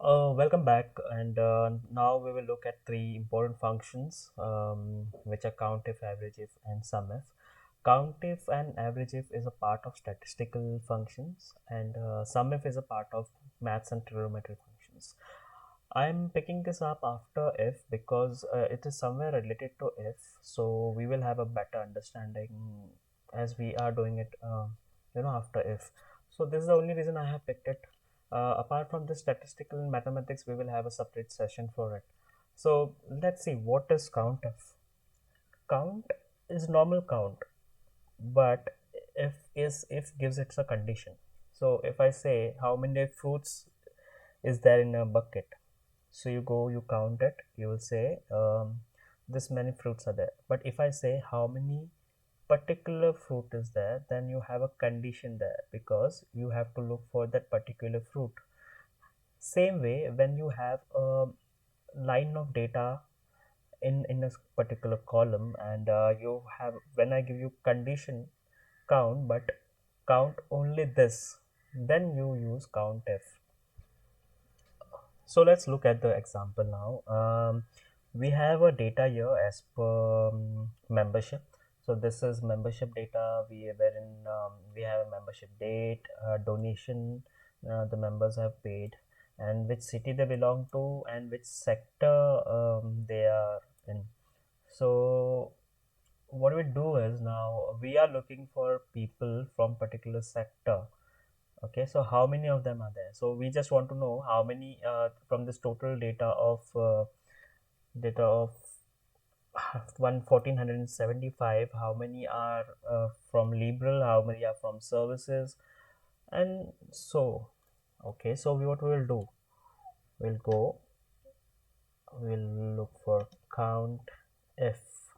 Welcome back, and now we will look at three important functions, which are COUNTIF, AVERAGEIF, and SUMIF. COUNTIF and AVERAGEIF is a part of statistical functions, and SUMIF is a part of maths and trigonometry functions. I'm picking this up after if because it is somewhere related to if, so we will have a better understanding as we are doing it, after if. So this is the only reason I have picked it. Apart from the statistical and mathematics, we will have a separate session for it. So let's see what is COUNTIF. Count is normal count, but if gives it a condition. So if I say how many fruits is there in a bucket, so you count it, you will say this many fruits are there. But if I say how many particular fruit is there, then you have a condition there because you have to look for that particular fruit. Same way, when you have a line of data in a particular column, and you have, when I give you condition count, but count only this, then you use COUNTIF. So let's look at the example now. We have a data here as per membership. So this is membership data. We have a membership date, donation, the members have paid, and which city they belong to, and which sector they are in. So what we do is, now we are looking for people from particular sector. Okay, so how many of them are there? So we just want to know how many from this total data of 1475, how many are from liberal, how many are from services, and so. Okay, so what we will do, we'll go, we'll look for count if,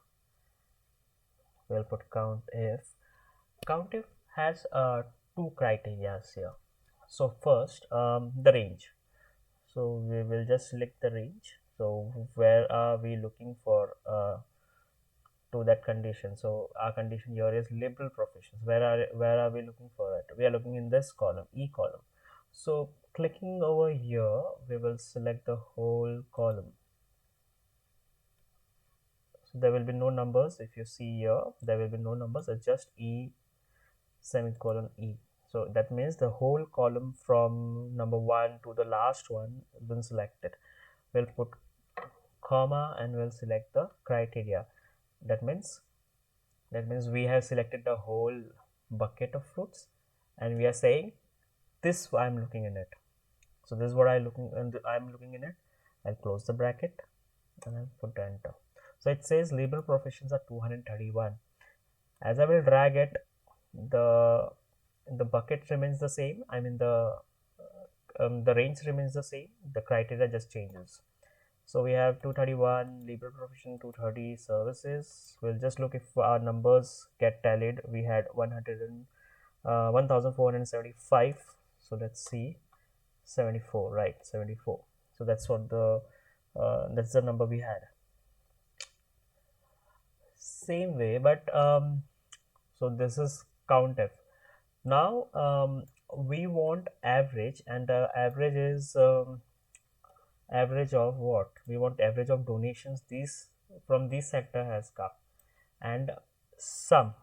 we'll put count if. Count if has two criteria here. So first, the range. So we will just select the range. So where are we looking for to that condition? So our condition here is liberal professions. Where are we looking for it? We are looking in this column, E column. So clicking over here, we will select the whole column. So there will be no numbers. If you see here, there will be no numbers. It's just E semicolon E. So that means the whole column from number 1 to the last one been selected. We'll put comma and we'll select the criteria. That means we have selected the whole bucket of fruits, and we are saying this I'm looking in it. So this is what I'm looking in it. I'll close the bracket and I'll put enter. So it says liberal professions are 231. As I will drag it, the bucket remains the same. I mean the range remains the same. The criteria just changes. So we have 231 liberal profession, 230 services. We'll just look if our numbers get tallied. We had 1475. So let's see, 74, right? 74. So that's what that's the number we had. Same way, but so this is COUNTIF. Now we want average, and average is average of what? We want average of donations these from this sector has come, and sum.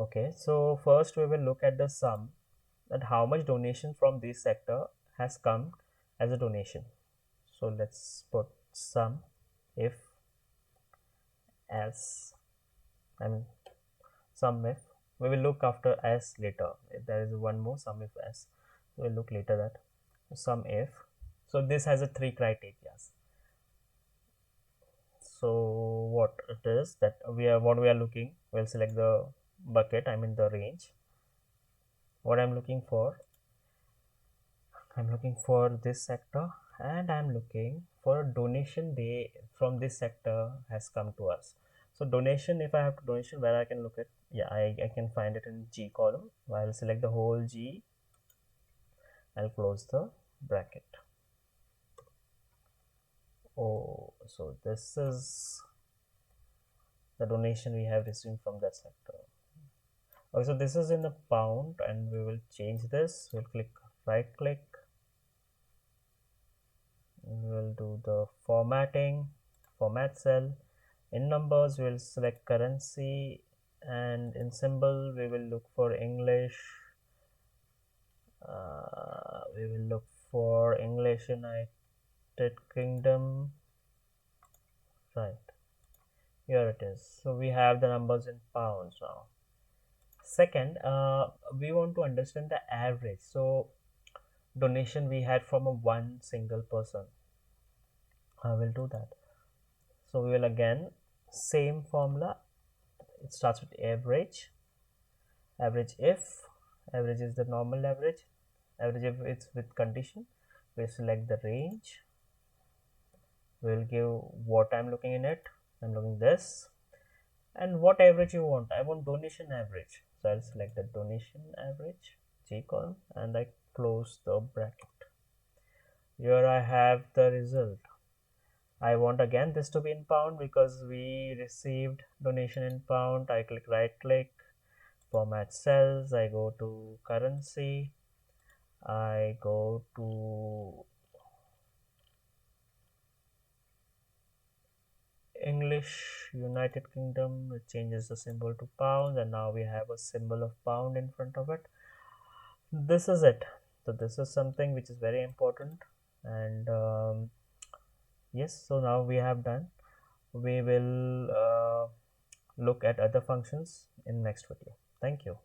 Okay, so first we will look at the sum, that how much donation from this sector has come as a donation. So let's put sum if as, I mean sum if. We will look after as later. There is one more, sum if as. We'll look later that. Sum if. So this has a three criteria. So what it is that we are looking, we'll select the bucket, I mean the range. What I'm looking for this sector, and I'm looking for a donation they from this sector has come to us. So donation, if I have to donation, where I can look at, yeah, I can find it in G column. I'll select the whole G. I'll close the bracket. Oh, so this is the donation we have received from that sector. Okay, so this is in a pound, and we will change this. We'll click, right click, We will do the format cell. In numbers, we'll select currency, and in symbol, we will look for English. We will look for English United Kingdom. Right, here it is. So we have the numbers in pounds now. Second, we want to understand the average. So donation we had from a one single person. I will do that. So we will again same formula. It starts with average. Average if average is the normal average. Average if it's with condition. We select the range. We'll give what I'm looking in it. I'm looking this. And what average you want? I want donation average. So I'll select the donation average, G column, and I close the bracket. Here I have the result. I want again this to be in pound because we received donation in pound. I click right click, format cells. I go to currency. I go to English United Kingdom. It changes the symbol to pounds, and now we have a symbol of pound in front of it. This is it. So this is something which is very important, and yes, so now we have done. We will look at other functions in next video. Thank you.